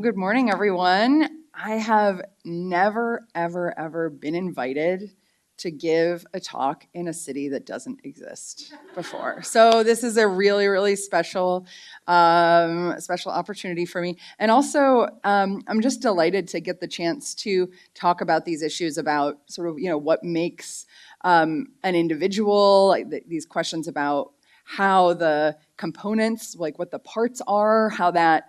good morning, everyone. I have never, ever been invited to give a talk in a city that doesn't exist before. So this is a really special opportunity for me. And also, I'm just delighted to get the chance to talk about these issues about sort of, what makes an individual, like these questions about how the components, like what the parts are, how that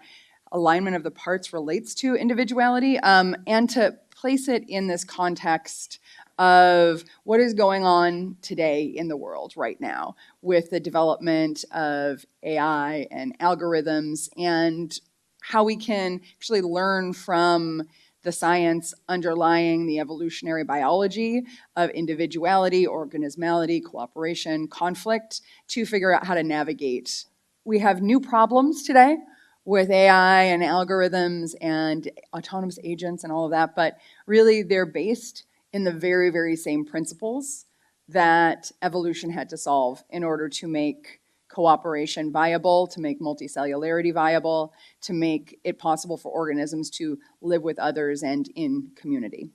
alignment of the parts relates to individuality, and to place it in this context of what is going on today in the world right now with the development of AI and algorithms, and how we can actually learn from the science underlying the evolutionary biology of individuality, organismality, cooperation, conflict, to figure out how to navigate. We have new problems today with AI and algorithms and autonomous agents and all of that, but really they're based in the very same principles that evolution had to solve in order to make cooperation viable, to make multicellularity viable, to make it possible for organisms to live with others and in community.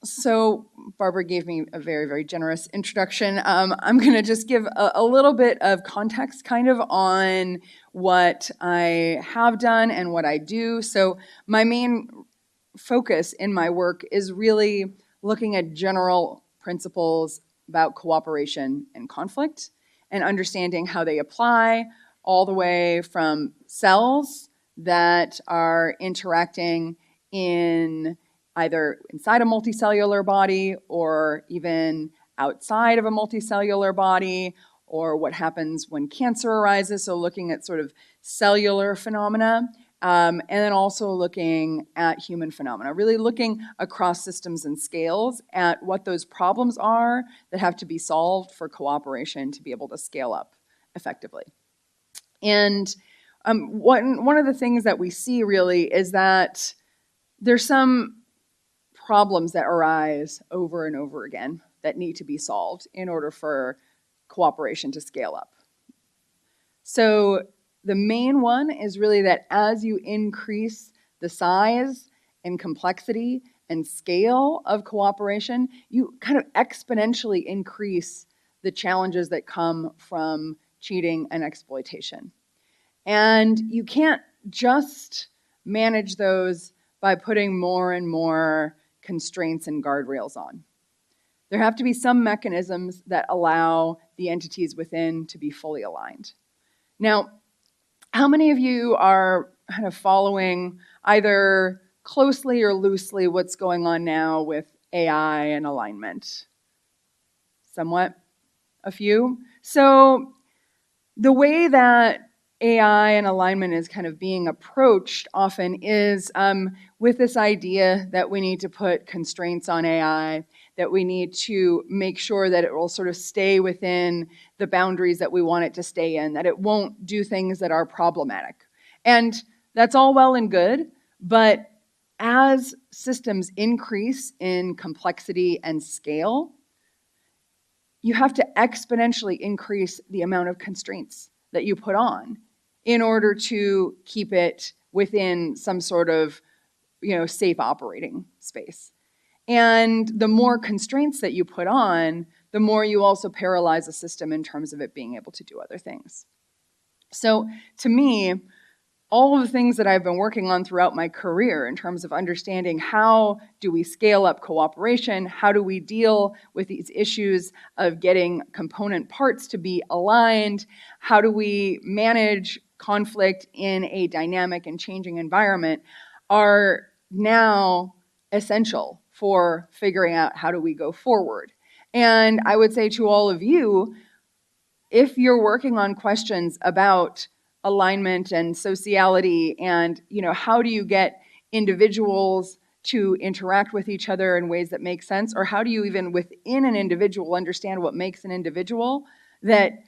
So Barbara gave me a very generous introduction. I'm going to just give a little bit of context kind of on what I have done and what I do. So my main focus in my work is really looking at general principles about cooperation and conflict and understanding how they apply all the way from cells that are interacting in either inside a multicellular body or even outside of a multicellular body, or what happens when cancer arises, so looking at sort of cellular phenomena, and then also looking at human phenomena, really looking across systems and scales at what those problems are that have to be solved for cooperation to be able to scale up effectively. And one of the things that we see really is that there's some problems that arise over and over again that need to be solved in order for cooperation to scale up. So the main one is really that as you increase the size and complexity and scale of cooperation, you kind of exponentially increase the challenges that come from cheating and exploitation. And you can't just manage those by putting more and more constraints and guardrails on. There have to be some mechanisms that allow the entities within to be fully aligned. Now, how many of you are kind of following either closely or loosely what's going on now with AI and alignment? Somewhat? A few? So the way that AI and alignment is kind of being approached often is with this idea that we need to put constraints on AI, that we need to make sure that it will sort of stay within the boundaries that we want it to stay in, that it won't do things that are problematic. And that's all well and good, but as systems increase in complexity and scale, you have to exponentially increase the amount of constraints that you put on in order to keep it within some sort of, safe operating space. And the more constraints that you put on, the more you also paralyze a system in terms of it being able to do other things. So to me, all of the things that I've been working on throughout my career in terms of understanding how do we scale up cooperation, how do we deal with these issues of getting component parts to be aligned, how do we manage conflict in a dynamic and changing environment, are now essential for figuring out how do we go forward. And I would say to all of you, if you're working on questions about alignment and sociality and how do you get individuals to interact with each other in ways that make sense, or how do you even within an individual understand what makes an individual, that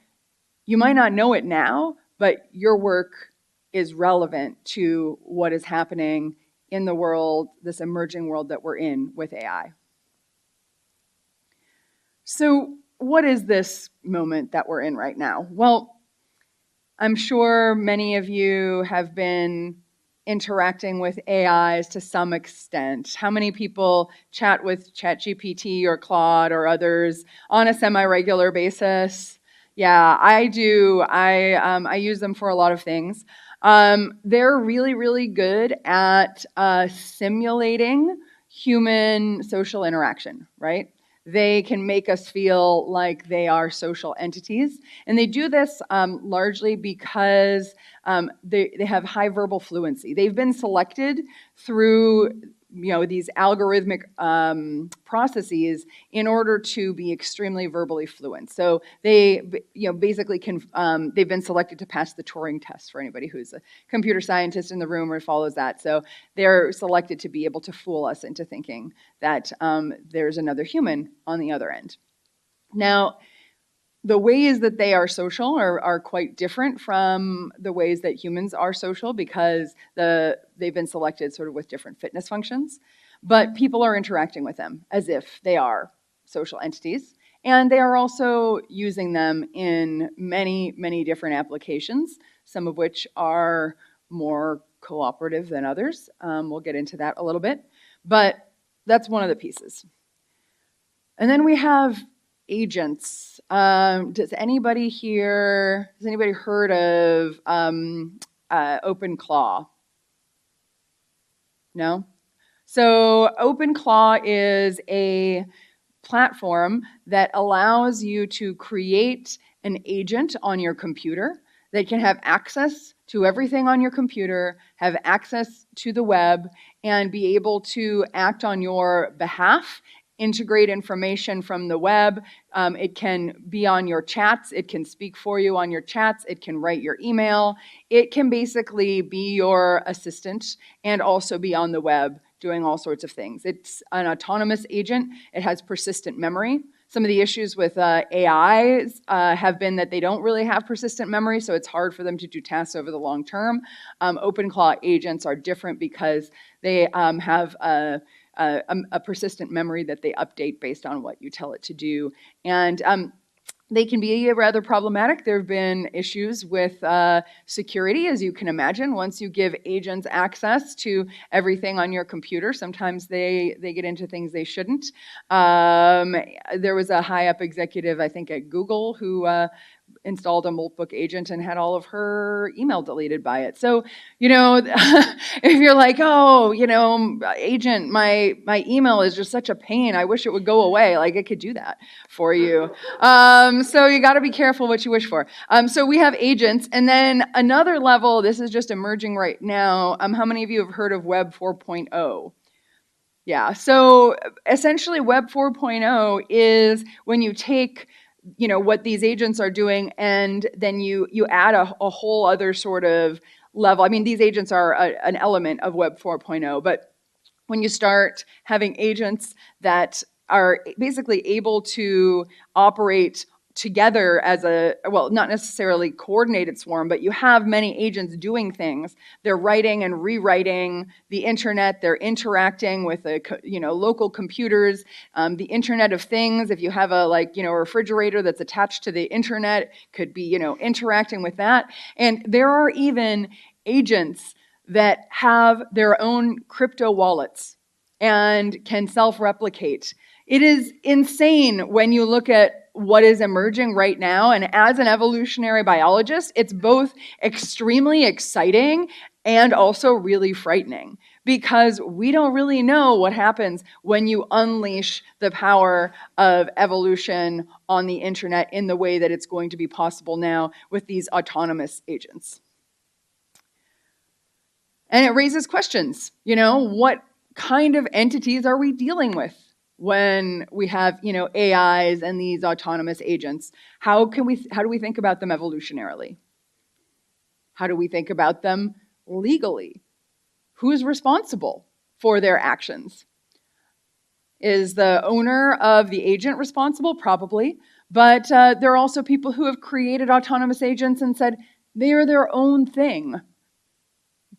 you might not know it now, but your work is relevant to what is happening in the world, this emerging world that we're in with AI. So what is this moment that we're in right now? Well, I'm sure many of you have been interacting with AIs to some extent. How many people chat with ChatGPT or Claude or others on a semi-regular basis? Yeah, I do. I use them for a lot of things. They're really, really good at simulating human social interaction, right? They can make us feel like they are social entities. And they do this largely because they have high verbal fluency. They've been selected through these algorithmic processes in order to be extremely verbally fluent. So they basically they've been selected to pass the Turing test, for anybody who's a computer scientist in the room or follows that. So they're selected to be able to fool us into thinking that there's another human on the other end. Now, the ways that they are social are quite different from the ways that humans are social because they've been selected sort of with different fitness functions. But people are interacting with them as if they are social entities. And they are also using them in many, many different applications, some of which are more cooperative than others. We'll get into that a little bit. But that's one of the pieces. And then we have agents. Has anybody heard of OpenClaw? No? So OpenClaw is a platform that allows you to create an agent on your computer that can have access to everything on your computer, have access to the web, and be able to act on your behalf, integrate information from the web. It can be on your chats. It can speak for you on your chats. It can write your email. It can basically be your assistant and also be on the web doing all sorts of things. It's an autonomous agent. It has persistent memory. Some of the issues with AIs have been that they don't really have persistent memory, so it's hard for them to do tasks over the long term. OpenClaw agents are different because they have a persistent memory that they update based on what you tell it to do. And they can be rather problematic. There have been issues with security, as you can imagine. Once you give agents access to everything on your computer, sometimes they get into things they shouldn't. There was a high-up executive, I think, at Google who installed a Moltbook agent and had all of her email deleted by it. So, if you're like, oh, agent, my email is just such a pain. I wish it would go away. Like, it could do that for you. So you got to be careful what you wish for. So we have agents. And then another level, this is just emerging right now. How many of you have heard of Web 4.0? Yeah, so essentially Web 4.0 is when you take what these agents are doing, and then you add a whole other sort of level. I mean, these agents are an element of Web 4.0, but when you start having agents that are basically able to operate together as not necessarily coordinated swarm, but you have many agents doing things. They're writing and rewriting the internet. They're interacting with local computers, the Internet of Things. If you have a refrigerator that's attached to the internet, could be interacting with that. And there are even agents that have their own crypto wallets and can self-replicate. It is insane when you look at what is emerging right now. And as an evolutionary biologist, it's both extremely exciting and also really frightening because we don't really know what happens when you unleash the power of evolution on the internet in the way that it's going to be possible now with these autonomous agents. And it raises questions, what kind of entities are we dealing with when we have, AIs and these autonomous agents? How do we think about them evolutionarily? How do we think about them legally? Who's responsible for their actions? Is the owner of the agent responsible? Probably. But there are also people who have created autonomous agents and said they are their own thing.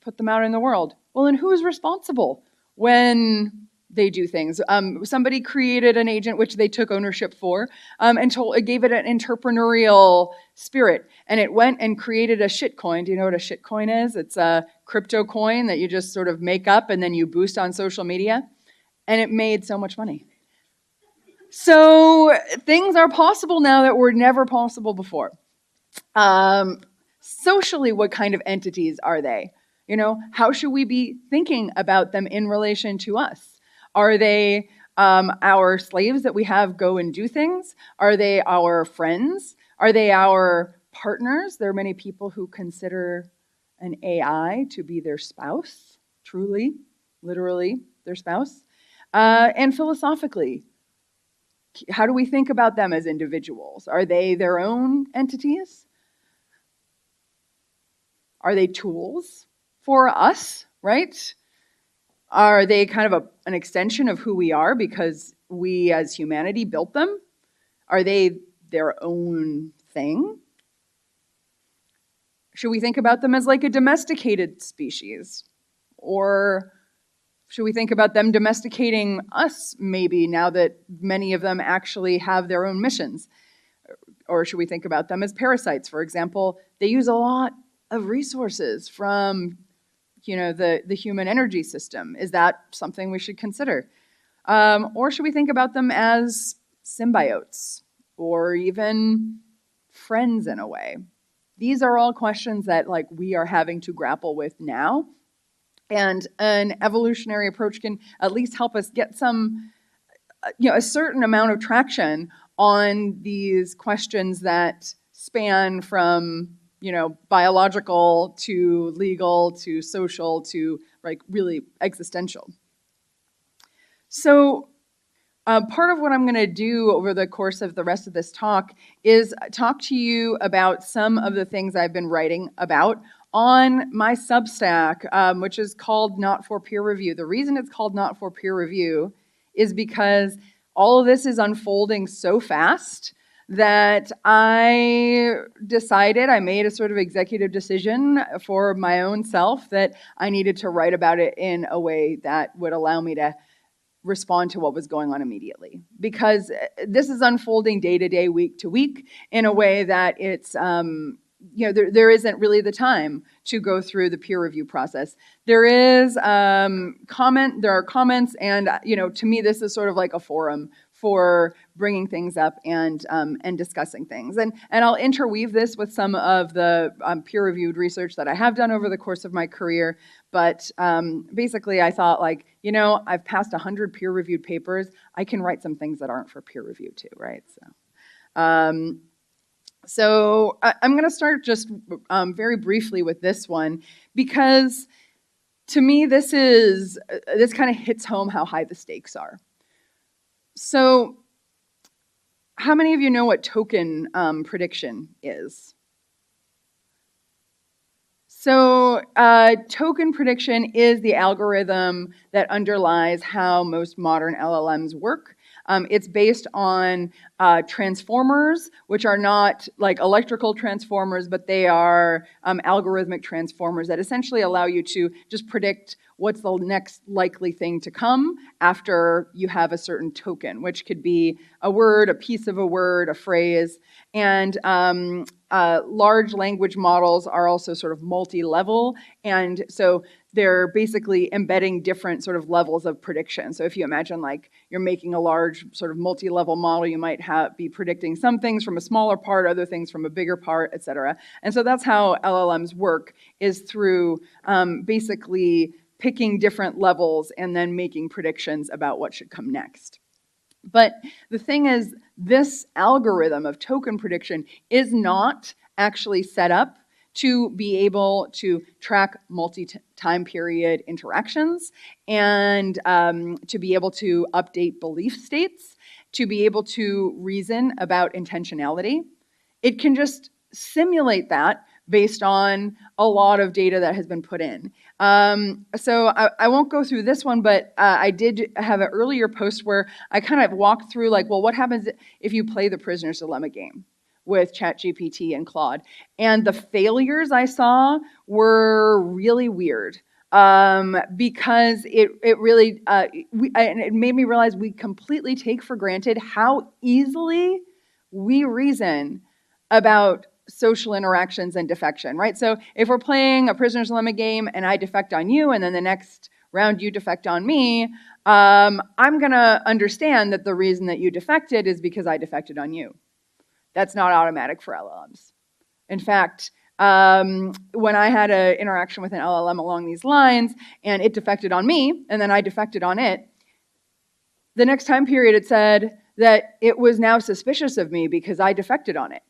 Put them out in the world. Well, then who is responsible when they do things. Somebody created an agent which they took ownership for, and gave it an entrepreneurial spirit. And it went and created a shitcoin. Do you know what a shitcoin is? It's a crypto coin that you just sort of make up and then you boost on social media. And it made so much money. So things are possible now that were never possible before. Socially, what kind of entities are they? How should we be thinking about them in relation to us? Are they our slaves that we have go and do things? Are they our friends? Are they our partners? There are many people who consider an AI to be their spouse, truly, literally their spouse. And philosophically, how do we think about them as individuals? Are they their own entities? Are they tools for us, right? Are they kind of an extension of who we are because we as humanity built them? Are they their own thing? Should we think about them as like a domesticated species? Or should we think about them domesticating us, maybe, now that many of them actually have their own missions? Or should we think about them as parasites? For example, they use a lot of resources from the human energy system. Is that something we should consider? Or should we think about them as symbiotes or even friends in a way? These are all questions that we are having to grapple with now. And an evolutionary approach can at least help us get a certain amount of traction on these questions that span from biological to legal to social to really existential. So part of what I'm going to do over the course of the rest of this talk is talk to you about some of the things I've been writing about on my Substack, which is called Not for Peer Review. The reason it's called Not for Peer Review is because all of this is unfolding so fast that I made a sort of executive decision for my own self that I needed to write about it in a way that would allow me to respond to what was going on immediately. Because this is unfolding day to day, week to week, in a way that it's there isn't really the time to go through the peer review process. There are comments, and to me this is sort of like a forum for bringing things up and discussing things. And I'll interweave this with some of the peer-reviewed research that I have done over the course of my career. But basically I thought I've passed 100 peer-reviewed papers. I can write some things that aren't for peer review too, right? So I'm going to start just very briefly with this one, because to me this kind of hits home how high the stakes are. So how many of you know what token prediction is? So token prediction is the algorithm that underlies how most modern LLMs work. It's based on transformers, which are not like electrical transformers, but they are algorithmic transformers that essentially allow you to just predict what's the next likely thing to come after you have a certain token, which could be a word, a piece of a word, a phrase. And large language models are also sort of multi-level, and so they're basically embedding different sort of levels of prediction. So if you imagine you're making a large sort of multi-level model, you might be predicting some things from a smaller part, other things from a bigger part, et cetera. And so that's how LLMs work, is through basically picking different levels and then making predictions about what should come next. But the thing is, this algorithm of token prediction is not actually set up to be able to track multi-time period interactions and to be able to update belief states, to be able to reason about intentionality. It can just simulate that based on a lot of data that has been put in. So I won't go through this one, but I did have an earlier post where I kind of walked through what happens if you play the Prisoner's Dilemma game with ChatGPT and Claude. And the failures I saw were really weird. because it really, and it made me realize we completely take for granted how easily we reason about social interactions and defection, right? So if we're playing a prisoner's dilemma game and I defect on you, and then the next round you defect on me, I'm gonna understand that the reason that you defected is because I defected on you. That's not automatic for LLMs. In fact, when I had an interaction with an LLM along these lines, and it defected on me, and then I defected on it, the next time period it said that it was now suspicious of me because I defected on it.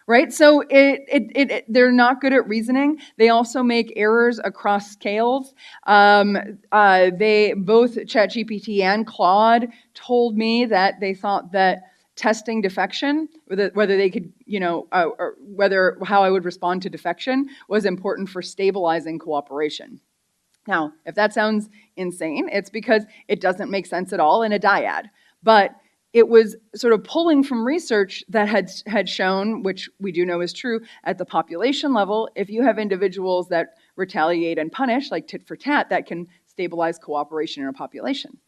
Right? So they're not good at reasoning. They also make errors across scales. They both ChatGPT and Claude told me that they thought that testing defection, whether they could, or whether how I would respond to defection was important for stabilizing cooperation. Now, if that sounds insane, it's because it doesn't make sense at all in a dyad. But it was sort of pulling from research that had shown, which we do know is true, at the population level, if you have individuals that retaliate and punish, like tit for tat, that can stabilize cooperation in a population.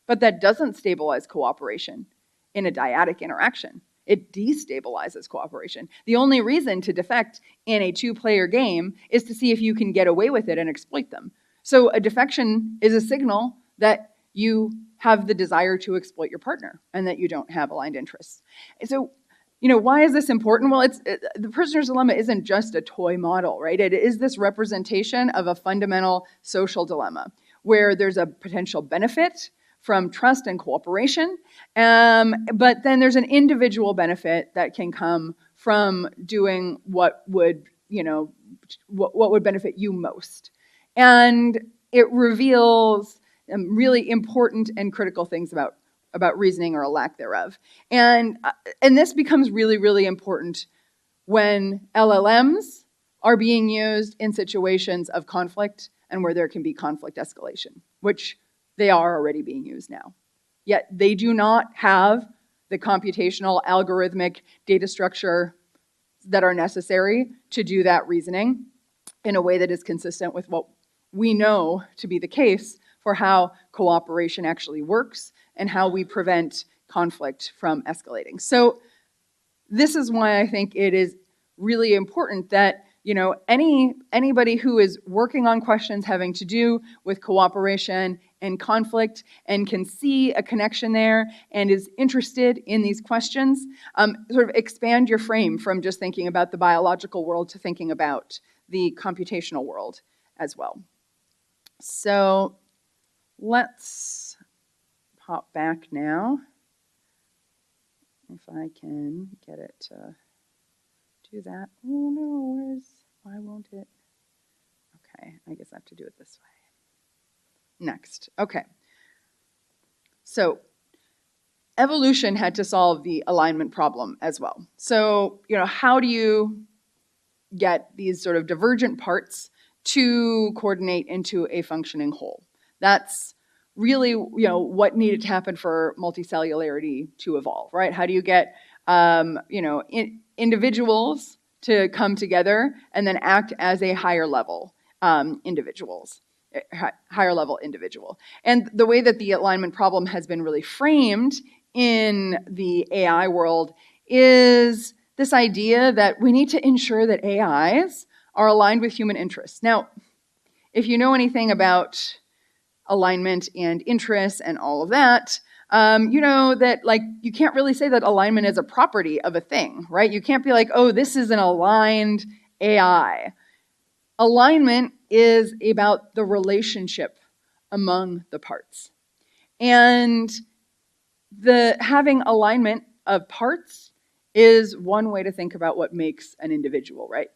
But that doesn't stabilize cooperation in a dyadic interaction. It destabilizes cooperation. The only reason to defect in a two-player game is to see if you can get away with it and exploit them. So a defection is a signal that you have the desire to exploit your partner and that you don't have aligned interests. So, why is this important? Well, the prisoner's dilemma isn't just a toy model, right? It is this representation of a fundamental social dilemma where there's a potential benefit from trust and cooperation, but then there's an individual benefit that can come from doing what would benefit you most. And it reveals really important and critical things about reasoning or a lack thereof. And this becomes really, really important when LLMs are being used in situations of conflict and where there can be conflict escalation, which they are already being used now. Yet they do not have the computational algorithmic data structure that are necessary to do that reasoning in a way that is consistent with what we know to be the case for how cooperation actually works and how we prevent conflict from escalating. So this is why I think it is really important that anybody who is working on questions having to do with cooperation and conflict and can see a connection there and is interested in these questions, sort of expand your frame from just thinking about the biological world to thinking about the computational world as well. So let's pop back now, if I can get it to do that. Oh no, why won't it? Okay, I guess I have to do it this way. Next, okay. So evolution had to solve the alignment problem as well. So, how do you get these sort of divergent parts to coordinate into a functioning whole? That's really, what needed to happen for multicellularity to evolve, right? How do you get, individuals to come together and then act as a higher level individual? And the way that the alignment problem has been really framed in the AI world is this idea that we need to ensure that AIs are aligned with human interests. Now, if you know anything about alignment and interests and all of that, you know that you can't really say that alignment is a property of a thing, right? You can't be like, oh, this is an aligned AI. Alignment is about the relationship among the parts. And having alignment of parts is one way to think about what makes an individual, right?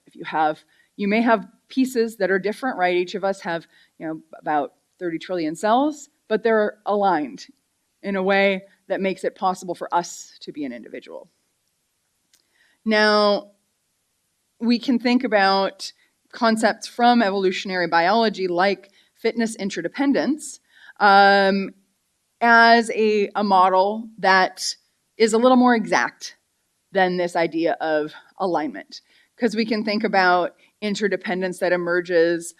You may have pieces that are different, right? Each of us have, about 30 trillion cells, but they're aligned in a way that makes it possible for us to be an individual. Now, we can think about concepts from evolutionary biology like fitness interdependence as a model that is a little more exact than this idea of alignment. Because we can think about interdependence that emerges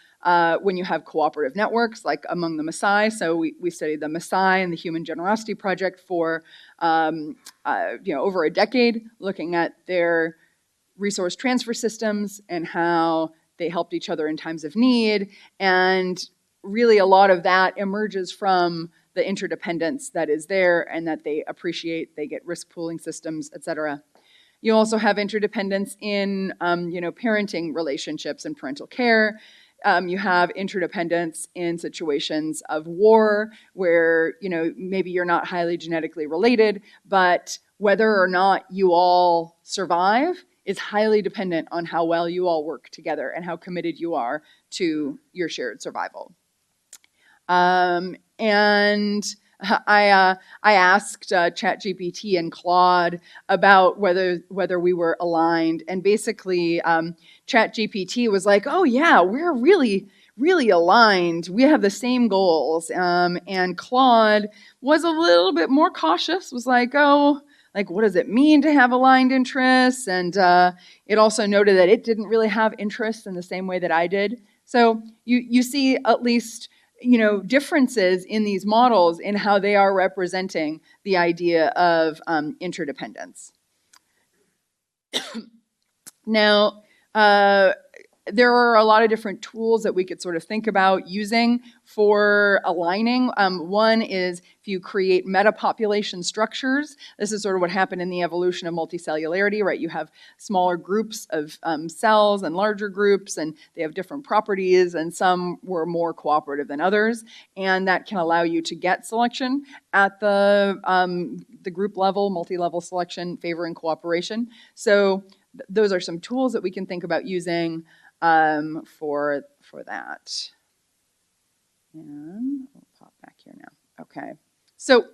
when you have cooperative networks, like among the Maasai. So we studied the Maasai and the Human Generosity Project for over a decade, looking at their resource transfer systems and how they helped each other in times of need. And really a lot of that emerges from the interdependence that is there and that they appreciate. They get risk pooling systems, et cetera. You also have interdependence in parenting relationships and parental care. You have interdependence in situations of war where maybe you're not highly genetically related, but whether or not you all survive is highly dependent on how well you all work together and how committed you are to your shared survival. And I asked ChatGPT and Claude about whether we were aligned, and basically ChatGPT was like, "Oh yeah, we're really aligned. We have the same goals." And Claude was a little bit more cautious. Was like, "Oh, like what does it mean to have aligned interests?" And it also noted that it didn't really have interests in the same way that I did. So you see at least differences in these models in how they are representing the idea of interdependence. Now, there are a lot of different tools that we could sort of think about using for aligning. One is if you create metapopulation structures. This is sort of what happened in the evolution of multicellularity, right? You have smaller groups of cells and larger groups, and they have different properties, and some were more cooperative than others, and that can allow you to get selection at the group level, multi-level selection favoring cooperation. So those are some tools that we can think about using for that. And we'll pop back here now. Okay. So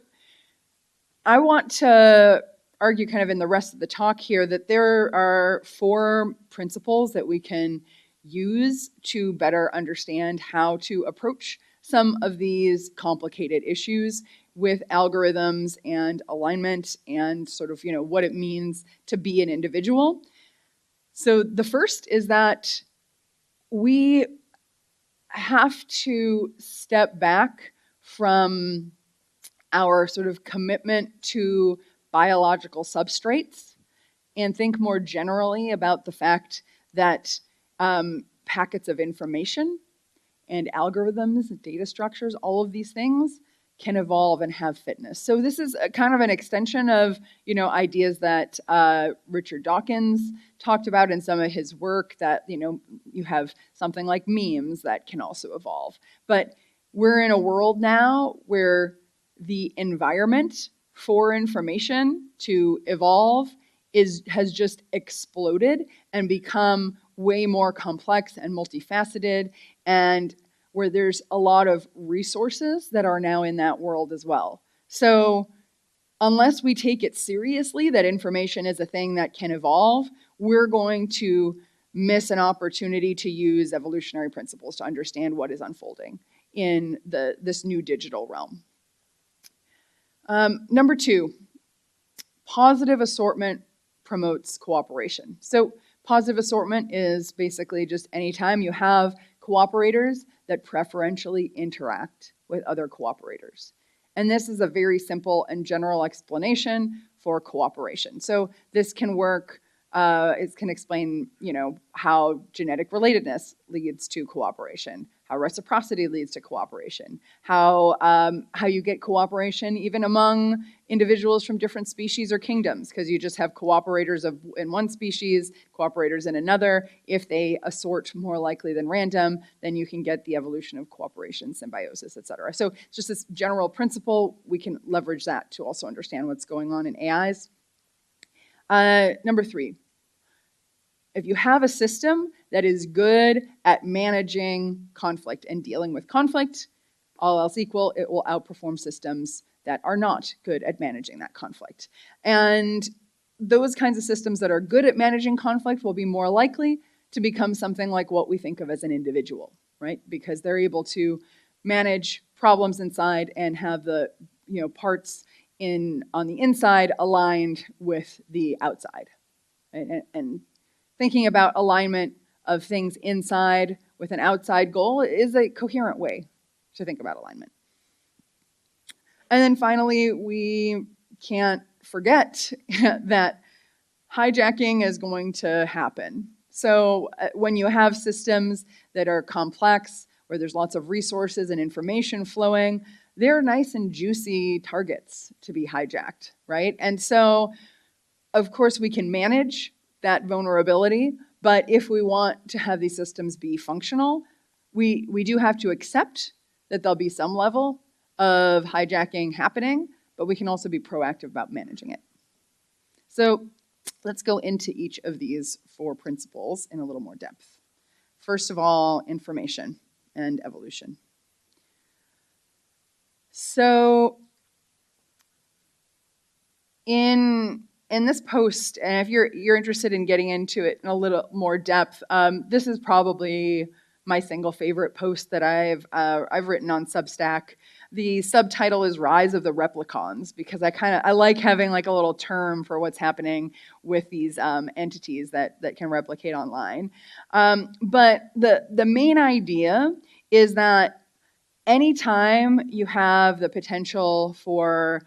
I want to argue kind of in the rest of the talk here that there are 4 principles that we can use to better understand how to approach some of these complicated issues with algorithms and alignment and sort of, what it means to be an individual. So the first is that we have to step back from our sort of commitment to biological substrates and think more generally about the fact that packets of information and algorithms, data structures, all of these things can evolve and have fitness. So this is kind of an extension of, ideas that Richard Dawkins talked about in some of his work, that, you have something like memes that can also evolve. But we're in a world now where the environment for information to evolve has just exploded and become way more complex and multifaceted, and where there's a lot of resources that are now in that world as well. So unless we take it seriously that information is a thing that can evolve, we're going to miss an opportunity to use evolutionary principles to understand what is unfolding in this new digital realm. Number 2, positive assortment promotes cooperation. So positive assortment is basically just anytime you have cooperators that preferentially interact with other cooperators. And this is a very simple and general explanation for cooperation. So this can work, it can explain, how genetic relatedness leads to cooperation, how reciprocity leads to cooperation, how you get cooperation even among individuals from different species or kingdoms, because you just have cooperators in one species, cooperators in another. If they assort more likely than random, then you can get the evolution of cooperation, symbiosis, et cetera. So it's just this general principle. We can leverage that to also understand what's going on in AIs. Number 3, if you have a system that is good at managing conflict and dealing with conflict, all else equal, it will outperform systems that are not good at managing that conflict. And those kinds of systems that are good at managing conflict will be more likely to become something like what we think of as an individual, right? Because they're able to manage problems inside and have the parts on the inside aligned with the outside. And thinking about alignment of things inside with an outside goal is a coherent way to think about alignment. And then finally, we can't forget that hijacking is going to happen. So when you have systems that are complex, where there's lots of resources and information flowing, they're nice and juicy targets to be hijacked, right? And so, of course, we can manage that vulnerability, but if we want to have these systems be functional, we do have to accept that there'll be some level of hijacking happening, but we can also be proactive about managing it. So let's go into each of these 4 principles in a little more depth. First of all, information and evolution. So in this post, and if you're interested in getting into it in a little more depth, this is probably my single favorite post that I've written on Substack. The subtitle is "Rise of the Replicons," because I like having like a little term for what's happening with these entities that can replicate online. But the main idea is that anytime you have the potential for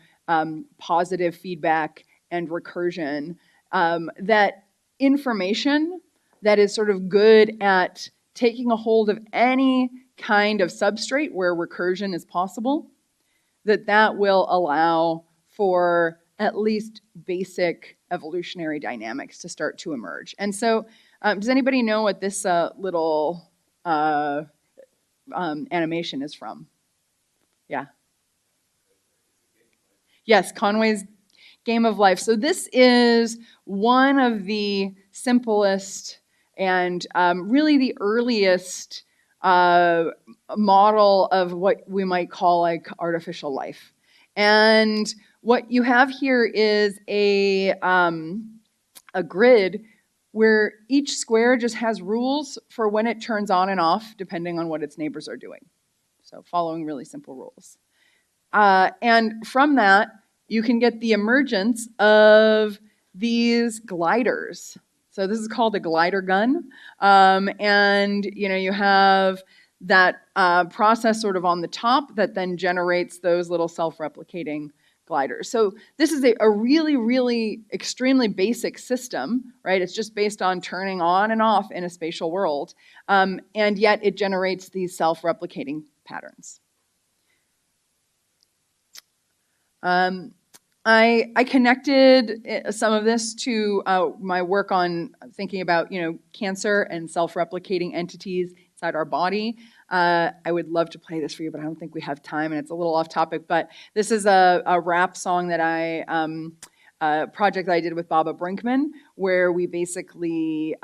positive feedback and recursion, that information that is sort of good at taking a hold of any kind of substrate where recursion is possible, that will allow for at least basic evolutionary dynamics to start to emerge. And so, does anybody know what this little animation is from? Yeah. Yes, Conway's Game of Life. So this is one of the simplest and really the earliest model of what we might call like artificial life. And what you have here is a grid where each square just has rules for when it turns on and off depending on what its neighbors are doing. So following really simple rules. And from that, you can get the emergence of these gliders. So this is called a glider gun. And you have that process sort of on the top that then generates those little self-replicating gliders. So this is a really, really extremely basic system, right? It's just based on turning on and off in a spatial world. And yet it generates these self-replicating patterns. I connected some of this to my work on thinking about, cancer and self-replicating entities inside our body. I would love to play this for you, but I don't think we have time, and it's a little off topic. But this is a rap song that project that I did with Baba Brinkman, where we basically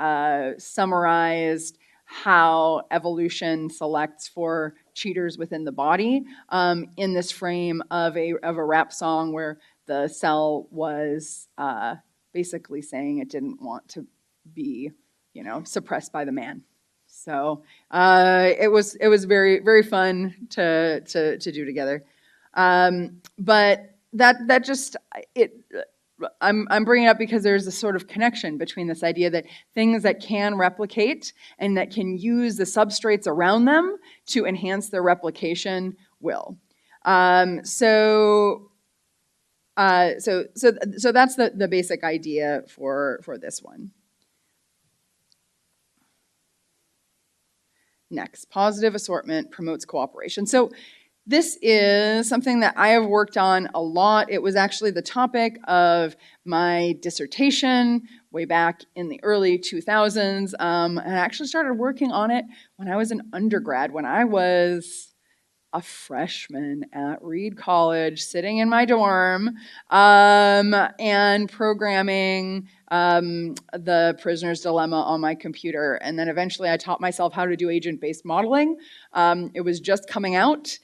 summarized how evolution selects for cheaters within the body in this frame of a rap song where the cell was basically saying it didn't want to be, suppressed by the man. So it was very, very fun to do together. But that just I'm bringing it up because there's a sort of connection between this idea that things that can replicate and that can use the substrates around them to enhance their replication will. So that's the basic idea for this one. Next, positive assortment promotes cooperation. So this is something that I have worked on a lot. It was actually the topic of my dissertation way back in the early 2000s. And I actually started working on it when I was an undergrad, when I was a freshman at Reed College, sitting in my dorm and programming the Prisoner's Dilemma on my computer. And then eventually I taught myself how to do agent-based modeling. It was just coming out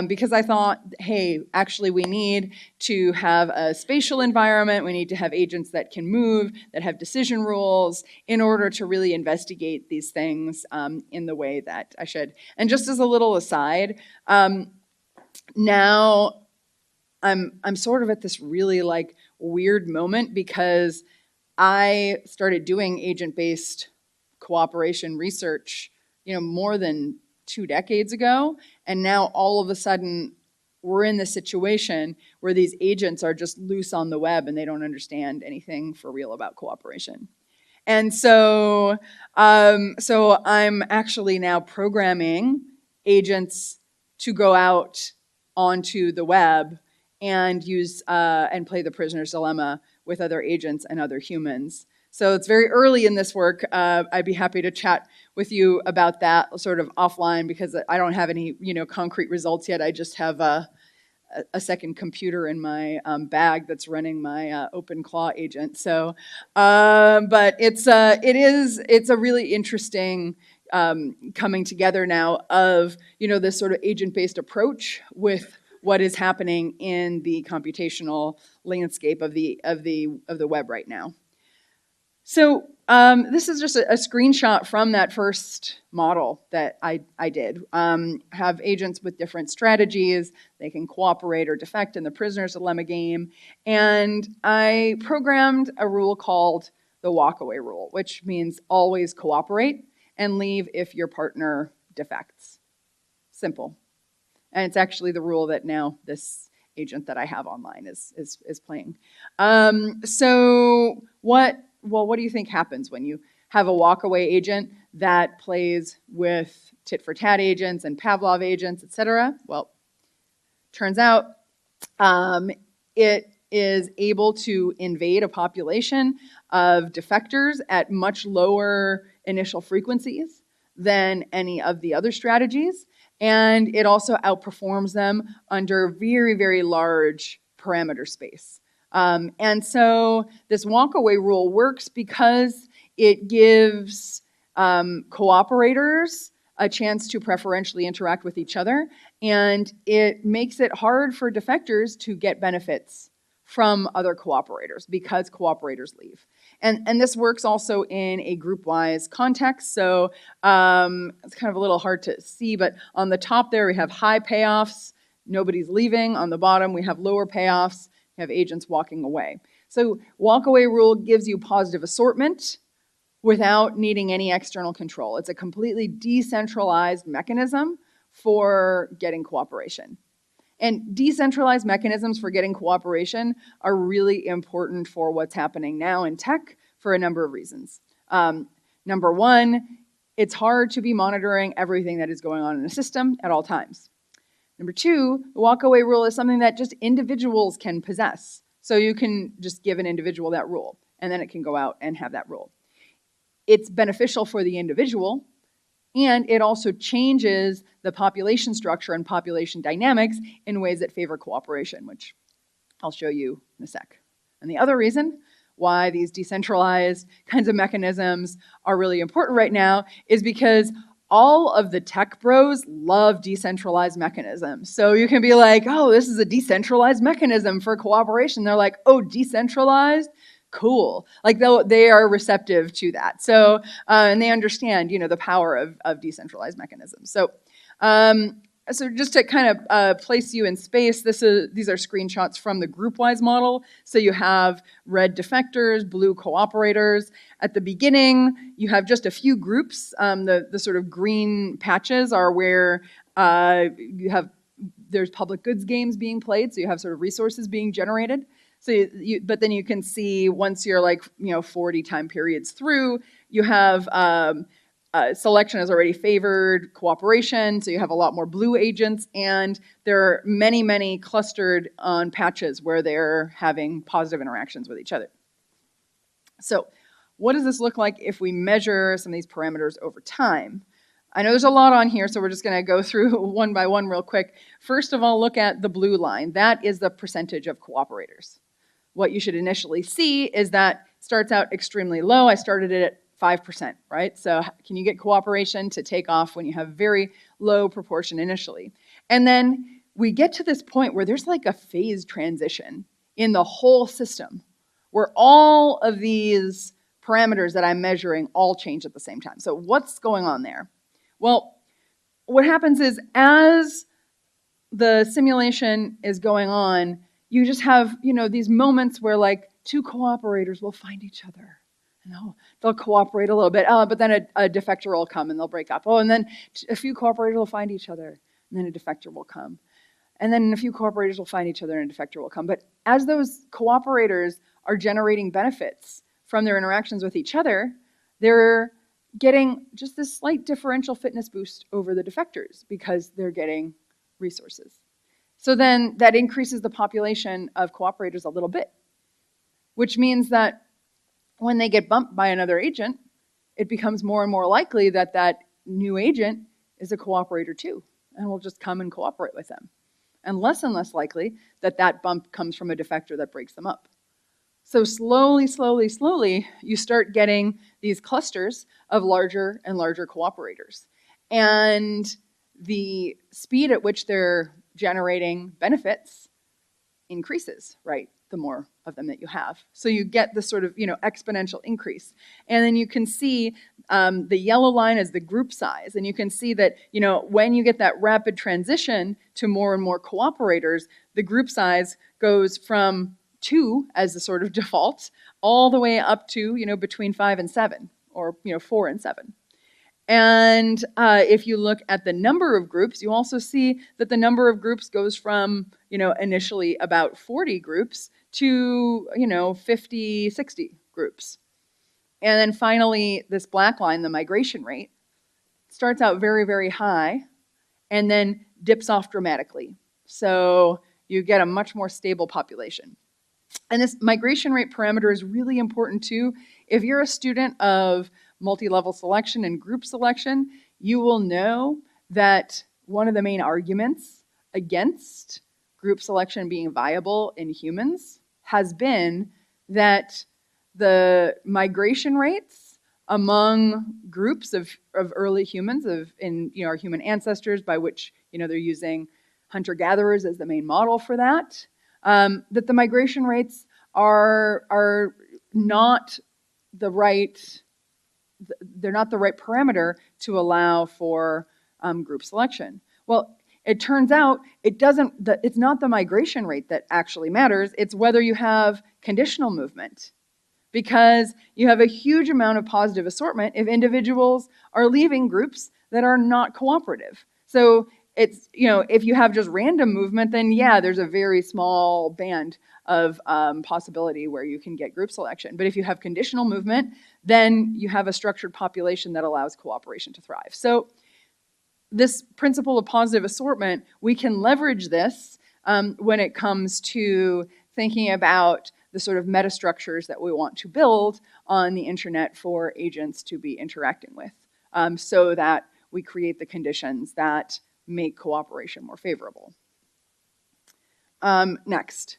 because I thought, hey, actually we need to have a spatial environment. We need to have agents that can move, that have decision rules in order to really investigate these things in the way that I should. And just as a little aside, now I'm sort of at this really like weird moment because I started doing agent-based cooperation research, more than 2 decades ago. And now all of a sudden, we're in this situation where these agents are just loose on the web and they don't understand anything for real about cooperation. And so I'm actually now programming agents to go out onto the web and use and play the prisoner's dilemma with other agents and other humans. So it's very early in this work. I'd be happy to chat with you about that sort of offline, because I don't have any concrete results yet. I just have a second computer in my bag that's running my OpenClaw agent. So, but it's a really interesting coming together now of this sort of agent-based approach with what is happening in the computational landscape of the web right now. So this is just a screenshot from that first model that I did. Have agents with different strategies. They can cooperate or defect in the prisoner's dilemma game. And I programmed a rule called the walkaway rule, which means always cooperate and leave if your partner defects. Simple. And it's actually the rule that now this agent that I have online is playing. So what do you think happens when you have a walkaway agent that plays with tit-for-tat agents and Pavlov agents, etc.? Well, turns out it is able to invade a population of defectors at much lower initial frequencies than any of the other strategies. And it also outperforms them under very, very large parameter space. And so this walkaway rule works because it gives cooperators a chance to preferentially interact with each other, and it makes it hard for defectors to get benefits from other cooperators because cooperators leave. And this works also in a group-wise context. So it's kind of a little hard to see, but on the top there we have high payoffs, nobody's leaving. On the bottom we have lower payoffs, you have agents walking away. So walkaway rule gives you positive assortment without needing any external control. It's a completely decentralized mechanism for getting cooperation. And decentralized mechanisms for getting cooperation are really important for what's happening now in tech for a number of reasons. Number one, it's hard to be monitoring everything that is going on in a system at all times. Number two, the walkaway rule is something that just individuals can possess. So you can just give an individual that rule, and then it can go out and have that rule. It's beneficial for the individual, and it also changes the population structure and population dynamics in ways that favor cooperation, which I'll show you in a sec. And the other reason why these decentralized kinds of mechanisms are really important right now is because all of the tech bros love decentralized mechanisms. So you can be like, oh, this is a decentralized mechanism for cooperation. They're like, oh, decentralized? Cool. Like they are receptive to that. So, and they understand, the power of decentralized mechanisms. So, so just to kind of place you in space, these are screenshots from the group-wise model. So you have red defectors, blue cooperators. At the beginning, you have just a few groups. The sort of green patches are where there's public goods games being played. So you have sort of resources being generated. So, but then you can see once you're 40 time periods through, you have selection has already favored cooperation. So you have a lot more blue agents, and there are many, many clustered on patches where they're having positive interactions with each other. So what does this look like if we measure some of these parameters over time? I know there's a lot on here, so we're just going to go through one by one real quick. First of all, look at the blue line. That is the percentage of cooperators. What you should initially see is that it starts out extremely low. I started it at 5%, right? So can you get cooperation to take off when you have very low proportion initially? And then we get to this point where there's like a phase transition in the whole system where all of these parameters that I'm measuring all change at the same time. So what's going on there? Well, what happens is as the simulation is going on, you just have, these moments where two cooperators will find each other they'll cooperate a little bit, but then a defector will come and they'll break up. Oh, and then a few cooperators will find each other, and then a defector will come. And then a few cooperators will find each other and a defector will come. But as those cooperators are generating benefits from their interactions with each other, they're getting just this slight differential fitness boost over the defectors because they're getting resources. So then that increases the population of cooperators a little bit, which means that when they get bumped by another agent, it becomes more and more likely that that new agent is a cooperator too, and will just come and cooperate with them. And less likely that that bump comes from a defector that breaks them up. So slowly, you start getting these clusters of larger and larger cooperators. And the speed at which they're generating benefits increases, right? The more of them that you have. So you get this sort of, exponential increase. And then you can see the yellow line is the group size. And you can see that, when you get that rapid transition to more and more cooperators, the group size goes from 2 as the sort of default all the way up to, between 5 and 7, or, 4 and 7. And if you look at the number of groups, you also see that the number of groups goes from, initially about 40 groups to, 50, 60 groups. And then finally, this black line, the migration rate, starts out very, very high and then dips off dramatically. So you get a much more stable population. And this migration rate parameter is really important too. If you're a student of multi-level selection and group selection, you will know that one of the main arguments against group selection being viable in humans has been that the migration rates among groups of early humans, our human ancestors, by which they're using hunter-gatherers as the main model for that, that the migration rates are not the right. They're not the right parameter to allow for group selection. Well, it turns out it's not the migration rate that actually matters, it's whether you have conditional movement. Because you have a huge amount of positive assortment if individuals are leaving groups that are not cooperative. So it's, if you have just random movement, then yeah, there's a very small band of possibility where you can get group selection. But if you have conditional movement, then you have a structured population that allows cooperation to thrive. So this principle of positive assortment, we can leverage this when it comes to thinking about the sort of metastructures that we want to build on the internet for agents to be interacting with, so that we create the conditions that make cooperation more favorable. Next.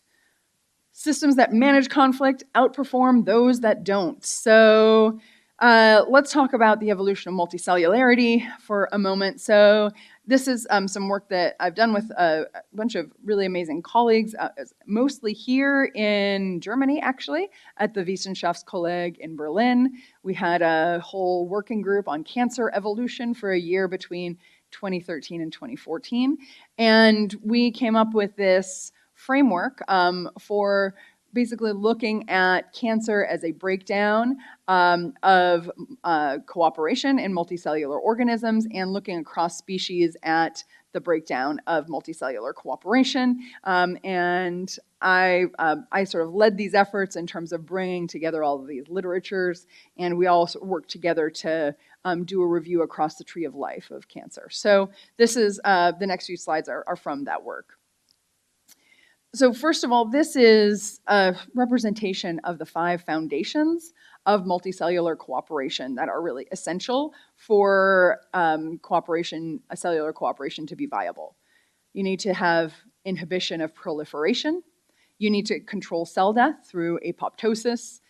Systems that manage conflict outperform those that don't. So let's talk about the evolution of multicellularity for a moment. So this is some work that I've done with a bunch of really amazing colleagues, mostly here in Germany, actually, at the Wissenschaftskolleg in Berlin. We had a whole working group on cancer evolution for a year between 2013 and 2014. And we came up with this framework for basically looking at cancer as a breakdown of cooperation in multicellular organisms and looking across species at the breakdown of multicellular cooperation. And I sort of led these efforts in terms of bringing together all of these literatures, and we all worked together to do a review across the tree of life of cancer. So this is, the next few slides are from that work. So first of all, this is a representation of the 5 foundations of multicellular cooperation that are really essential for cellular cooperation to be viable. You need to have inhibition of proliferation. You need to control cell death through apoptosis,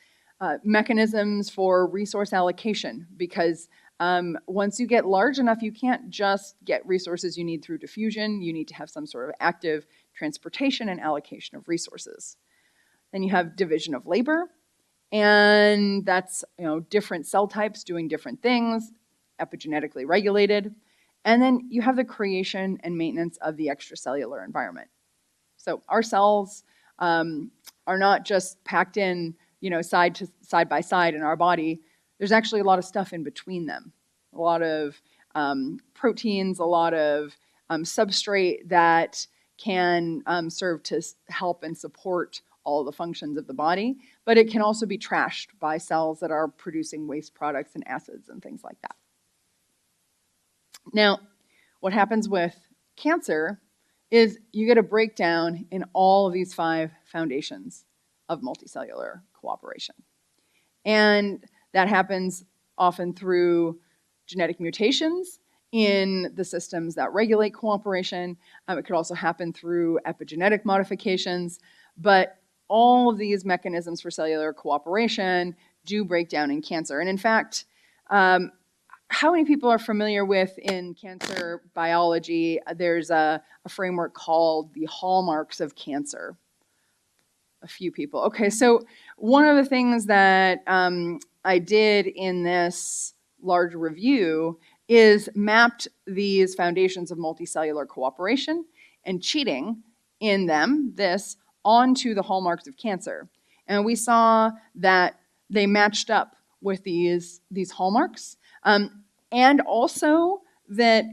mechanisms for resource allocation, because once you get large enough, you can't just get resources you need through diffusion. You need to have some sort of active transportation and allocation of resources. Then you have division of labor, and that's different cell types doing different things, epigenetically regulated. And then you have the creation and maintenance of the extracellular environment. So our cells are not just packed in side by side in our body, there's actually a lot of stuff in between them. A lot of proteins, a lot of substrate that can serve to help and support all the functions of the body, but it can also be trashed by cells that are producing waste products and acids and things like that. Now, what happens with cancer is you get a breakdown in all of these 5 foundations of multicellular cooperation. And that happens often through genetic mutations in the systems that regulate cooperation. It could also happen through epigenetic modifications, but all of these mechanisms for cellular cooperation do break down in cancer. And in fact, how many people are familiar with, in cancer biology, there's a framework called the hallmarks of cancer? A few people. Okay, so one of the things that I did in this large review is mapped these foundations of multicellular cooperation and cheating in them, onto the hallmarks of cancer. And we saw that they matched up with these hallmarks. And also that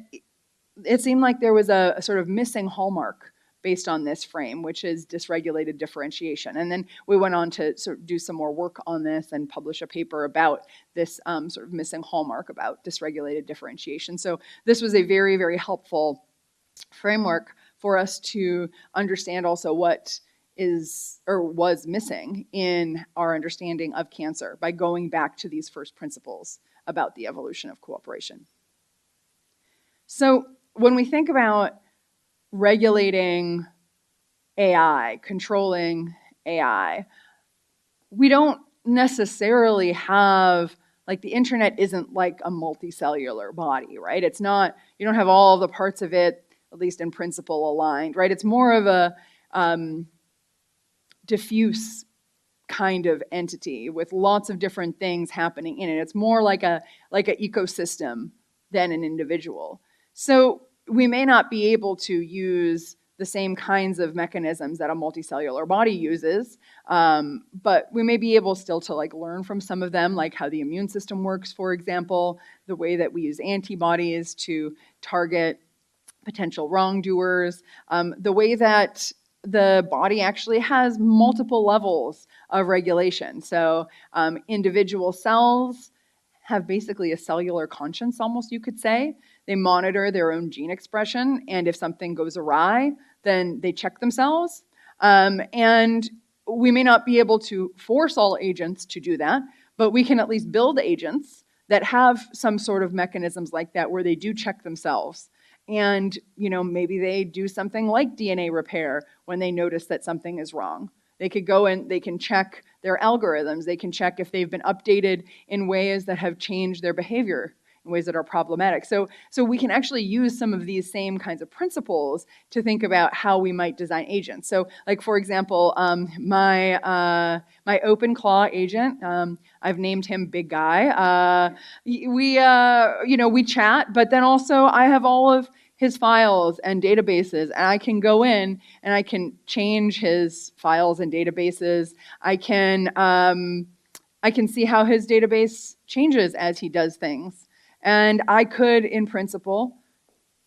it seemed like there was a sort of missing hallmark based on this frame, which is dysregulated differentiation. And then we went on to sort of do some more work on this and publish a paper about this sort of missing hallmark about dysregulated differentiation. So this was a very, very helpful framework for us to understand also what is or was missing in our understanding of cancer by going back to these first principles about the evolution of cooperation. So when we think about regulating AI, controlling AI, we don't necessarily have, like, the internet isn't like a multicellular body, right? It's not, you don't have all the parts of it, at least in principle, aligned, right? It's more of a diffuse kind of entity with lots of different things happening in it. It's more like an ecosystem than an individual. So we may not be able to use the same kinds of mechanisms that a multicellular body uses, but we may be able still to learn from some of them, like how the immune system works, for example, the way that we use antibodies to target potential wrongdoers, the way that the body actually has multiple levels of regulation. So individual cells have basically a cellular conscience, almost, you could say. They monitor their own gene expression, and if something goes awry, then they check themselves. And we may not be able to force all agents to do that, but we can at least build agents that have some sort of mechanisms like that where they do check themselves. And maybe they do something like DNA repair when they notice that something is wrong. They could go and they can check their algorithms. They can check if they've been updated in ways that have changed their behavior, in ways that are problematic. So we can actually use some of these same kinds of principles to think about how we might design agents. So, like, for example, my OpenClaw agent, I've named him Big Guy. We chat, but then also I have all of his files and databases, and I can go in and I can change his files and databases. I can see how his database changes as he does things. And I could, in principle,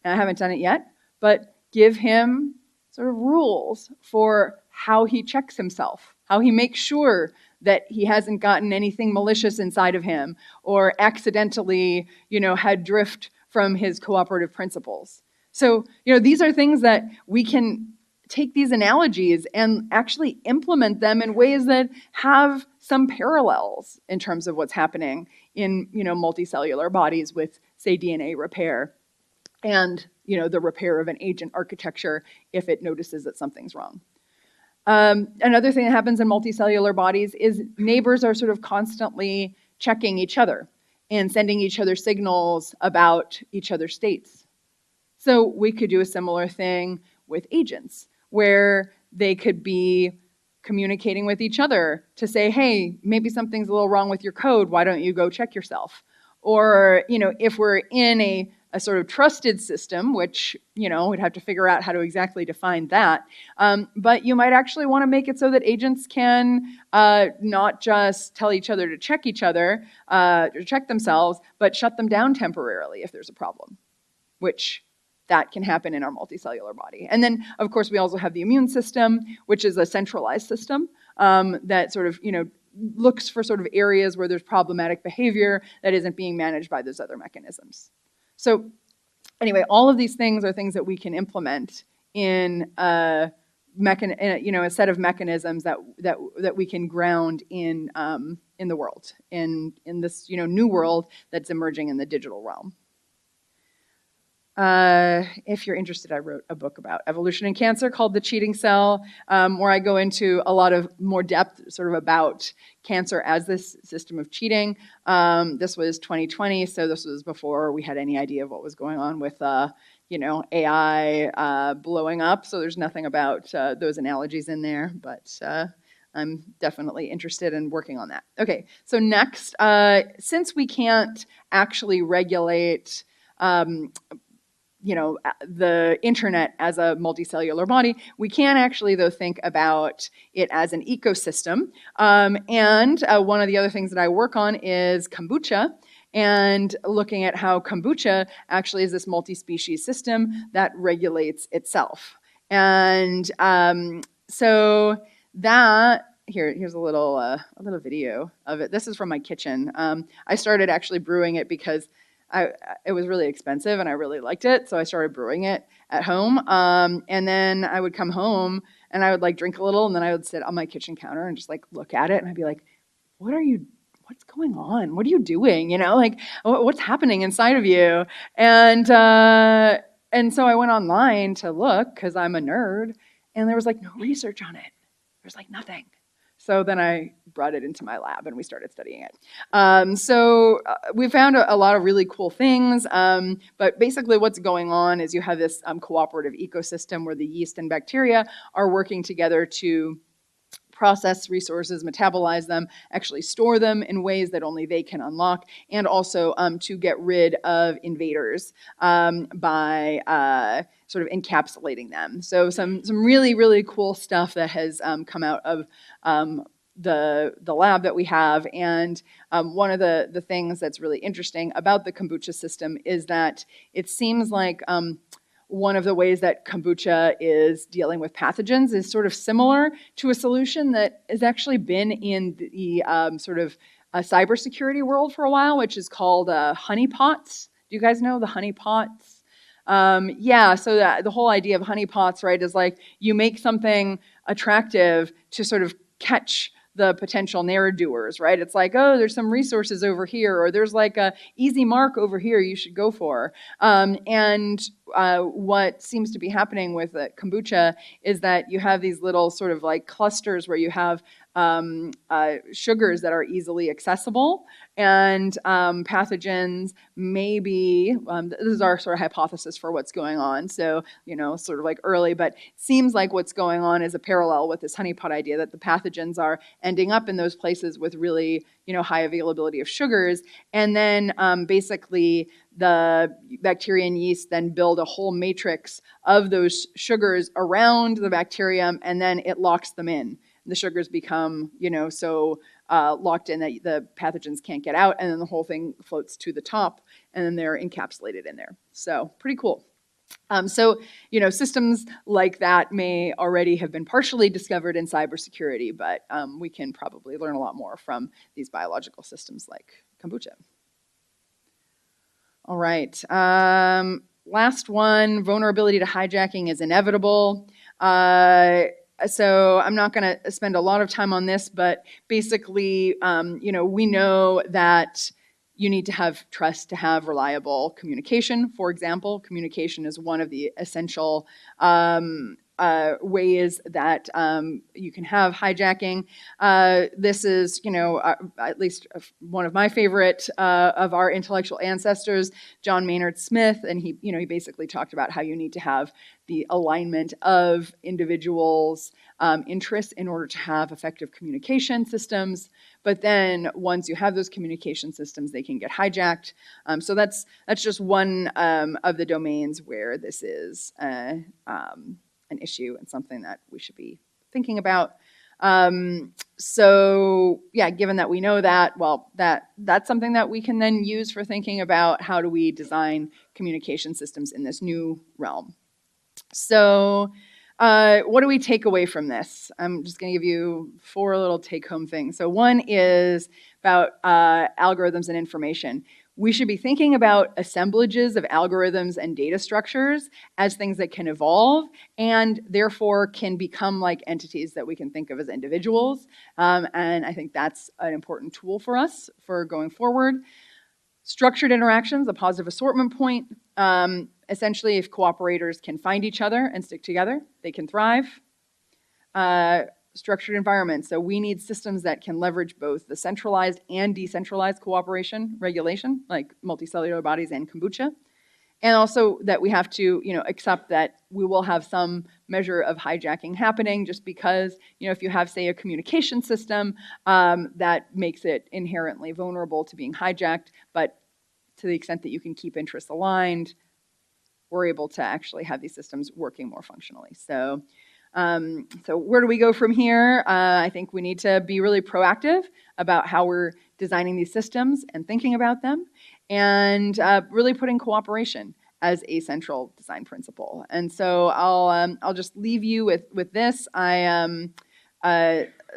and I haven't done it yet, but give him sort of rules for how he checks himself, how he makes sure that he hasn't gotten anything malicious inside of him or accidentally, had drift from his cooperative principles. So, these are things that we can take these analogies and actually implement them in ways that have some parallels in terms of what's happening in, multicellular bodies with, say, DNA repair and, the repair of an agent architecture if it notices that something's wrong. Another thing that happens in multicellular bodies is neighbors are sort of constantly checking each other and sending each other signals about each other's states. So we could do a similar thing with agents, where they could be communicating with each other to say, hey, maybe something's a little wrong with your code, why don't you go check yourself? Or, if we're in a a sort of trusted system, which, we'd have to figure out how to exactly define that. But you might actually want to make it so that agents can not just tell each other to check themselves, but shut them down temporarily if there's a problem, which that can happen in our multicellular body. And then, of course, we also have the immune system, which is a centralized system that sort of, looks for sort of areas where there's problematic behavior that isn't being managed by those other mechanisms. So anyway, all of these things are things that we can implement in a set of mechanisms that we can ground in the world, in this new world that's emerging in the digital realm. If you're interested, I wrote a book about evolution and cancer called The Cheating Cell, where I go into a lot of more depth sort of about cancer as this system of cheating. This was 2020, so this was before we had any idea of what was going on with AI blowing up. So there's nothing about those analogies in there, but I'm definitely interested in working on that. Okay, so next, since we can't actually regulate the internet as a multicellular body, we can actually, though, think about it as an ecosystem. And one of the other things that I work on is kombucha, and looking at how kombucha actually is this multi-species system that regulates itself. And so that, here's a little video of it. This is from my kitchen. I started actually brewing it because it was really expensive and I really liked it, so I started brewing it at home. And then I would come home and I would drink a little, and then I would sit on my kitchen counter and just look at it, and I'd be like, what's going on? What are you doing? What's happening inside of you? And so I went online to look because I'm a nerd, and there was no research on it. There's nothing. So then I brought it into my lab and we started studying it. So we found a lot of really cool things, but basically what's going on is you have this cooperative ecosystem where the yeast and bacteria are working together to process resources, metabolize them, actually store them in ways that only they can unlock, and also to get rid of invaders by sort of encapsulating them. So some really, really cool stuff that has come out of the lab that we have. And one of the things that's really interesting about the kombucha system is that it seems like one of the ways that kombucha is dealing with pathogens is sort of similar to a solution that has actually been in the sort of cybersecurity world for a while, which is called honeypots. Do you guys know the honeypots? Yeah, so the whole idea of honeypots, right, is you make something attractive to sort of catch the potential ne'er-doers, right? It's there's some resources over here, or there's a easy mark over here you should go for. And what seems to be happening with kombucha is that you have these little sort of clusters where you have sugars that are easily accessible, and pathogens maybe, this is our sort of hypothesis for what's going on, so, sort of early, but it seems like what's going on is a parallel with this honeypot idea, that the pathogens are ending up in those places with really, high availability of sugars, and then basically the bacteria and yeast then build a whole matrix of those sugars around the bacterium, and then it locks them in. The sugars become, so locked in that the pathogens can't get out, and then the whole thing floats to the top, and then they're encapsulated in there. So pretty cool. So, systems like that may already have been partially discovered in cybersecurity, but we can probably learn a lot more from these biological systems like kombucha. All right. Last one, vulnerability to hijacking is inevitable. So I'm not going to spend a lot of time on this, but basically, we know that you need to have trust to have reliable communication. For example, communication is one of the essential ways that you can have hijacking. This is, at least one of my favorite of our intellectual ancestors, John Maynard Smith, and he basically talked about how you need to have the alignment of individuals' interests in order to have effective communication systems. But then once you have those communication systems, they can get hijacked. So that's just one of the domains where this is an issue and something that we should be thinking about. So yeah, given that we know that, well, that's something that we can then use for thinking about how do we design communication systems in this new realm. So what do we take away from this? I'm just going to give you 4 little take-home things. So one is about algorithms and information. We should be thinking about assemblages of algorithms and data structures as things that can evolve and therefore can become like entities that we can think of as individuals. And I think that's an important tool for us for going forward. Structured interactions, a positive assortment point. Essentially, if cooperators can find each other and stick together, they can thrive. Structured environments. So we need systems that can leverage both the centralized and decentralized cooperation regulation, like multicellular bodies and kombucha. And also that we have to, accept that we will have some measure of hijacking happening just because, if you have, say, a communication system that makes it inherently vulnerable to being hijacked, but to the extent that you can keep interests aligned, we're able to actually have these systems working more functionally. So where do we go from here? I think we need to be really proactive about how we're designing these systems and thinking about them, and really putting cooperation as a central design principle. And so I'll just leave you with this. I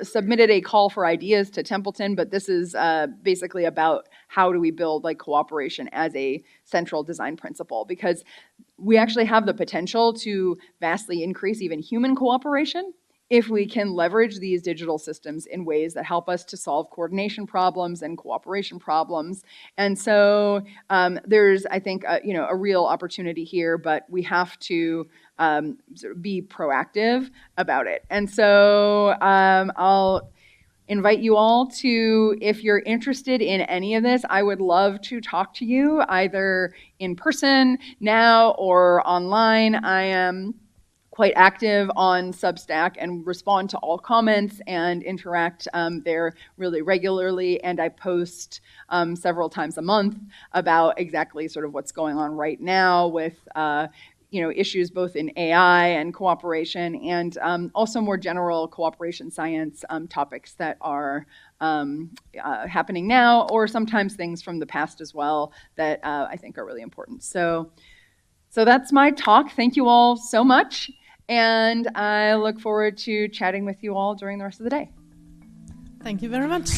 submitted a call for ideas to Templeton, but this is basically about how do we build like cooperation as a central design principle, because we actually have the potential to vastly increase even human cooperation if we can leverage these digital systems in ways that help us to solve coordination problems and cooperation problems. And so there's, I think, a real opportunity here, but we have to sort of be proactive about it. And so I'll invite you all to, if you're interested in any of this, I would love to talk to you either in person now or online. I am quite active on Substack and respond to all comments and interact there really regularly. And I post several times a month about exactly sort of what's going on right now with issues both in AI and cooperation, and also more general cooperation science topics that are happening now, or sometimes things from the past as well that I think are really important. So that's my talk. Thank you all so much, and I look forward to chatting with you all during the rest of the day. Thank you very much.